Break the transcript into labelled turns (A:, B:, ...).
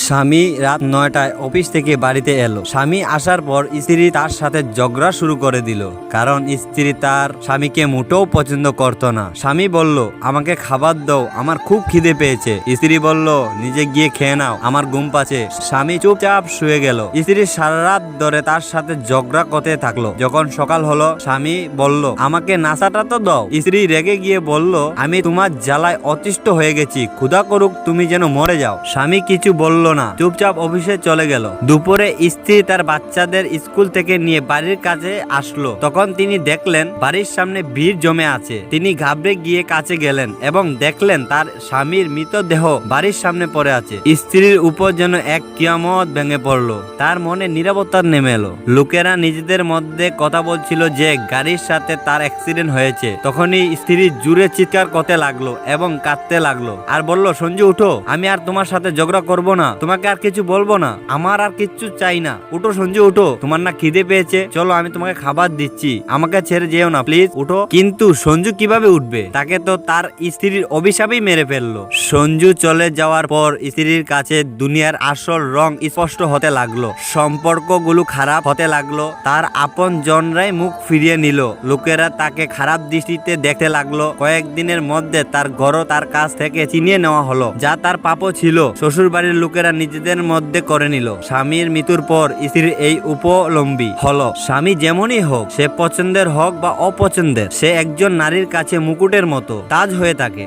A: স্বামী রাত 9টায় অফিস থেকে বাড়িতে এলো। স্বামী আসার পর স্ত্রী তার সাথে ঝগড়া শুরু করে দিল, কারণ স্ত্রী তার স্বামীকে মোটেও পছন্দ করতো না। স্বামী বলল, আমাকে খাবার দাও, আমার খুব খিদে পেয়েছে। স্ত্রী বলল, নিজে গিয়ে খেয়ে নাও, আমার ঘুম পাচ্ছে। স্বামী চুপচাপ শুয়ে গেল। স্ত্রী সারা রাত ধরে তার সাথে ঝগড়া করতে থাকলো। যখন সকাল হলো, স্বামী বলল, আমাকে নাস্তাটা তো দাও। স্ত্রী রেগে গিয়ে বলল, আমি তোমার জ্বালায় অতিষ্ঠ হয়ে গেছি, ক্ষুধা করুক, তুমি যেন মরে যাও। স্বামী কিছু বলল না, চুপচাপ অফিসে চলে গেল। দুপুরে স্ত্রী তার বাচ্চাদের স্কুল থেকে নিয়ে বাড়ির কাছে আসলো। তখন তিনি দেখলেন বাড়ির সামনে ভিড় জমে আছে। তিনি ঘাবড়ে গিয়ে কাছে গেলেন এবং দেখলেন তার স্বামীর মৃতদেহ বাড়ির সামনে পড়ে আছে। স্ত্রীর উপর যেন এক কিয়ামত ভেঙে পড়লো। তার মনে নীরবতা নেমে এলো। লোকেরা নিজেদের মধ্যে কথা বলছিল যে গাড়ির সাথে তার অ্যাক্সিডেন্ট হয়েছে। তখনই স্ত্রী জুড়ে চিৎকার করতে লাগলো এবং কাঁদতে লাগলো আর বলল, সঞ্জু উঠো, আমি আর তোমার সাথে ঝগড়া করব না, তোমাকে আর কিছু বলবো না, আমার আর কিচ্ছু চাই না। উঠো সঞ্জু উঠো, তোমার না খিদে পেয়েছে, চলো আমি তোমাকে খাবার দিচ্ছি, আমাকে ছেড়ে যেও না, প্লিজ উঠো। কিন্তু সঞ্জু কিভাবে উঠবে? তাকে তো তার স্ত্রীর অভিশাপই মেরে ফেললো। সঞ্জু চলে যাওয়ার পর স্ত্রীর কাছে দুনিয়ার আসল রং স্পষ্ট হতে লাগলো। সম্পর্কগুলো খারাপ হতে লাগলো। তার আপন জনরাই মুখ ফিরিয়ে নিল। লোকেরা তাকে খারাপ দৃষ্টিতে দেখতে লাগলো। কয়েকদিনের মধ্যে তার ঘরও তার কাছ থেকে ছিনিয়ে নেওয়া হলো, যা তার পাপও ছিল। শ্বশুর বাড়ির লোকেরা নিজেদের মধ্যে করে নিল। স্বামীর মৃত্যুর পর স্ত্রীর এই উপলম্বী হলো, স্বামী যেমনই হোক, সে পছন্দের হোক বা অপছন্দের, সে একজন নারীর কাছে মুকুটের মতো তাজ হয়ে থাকে।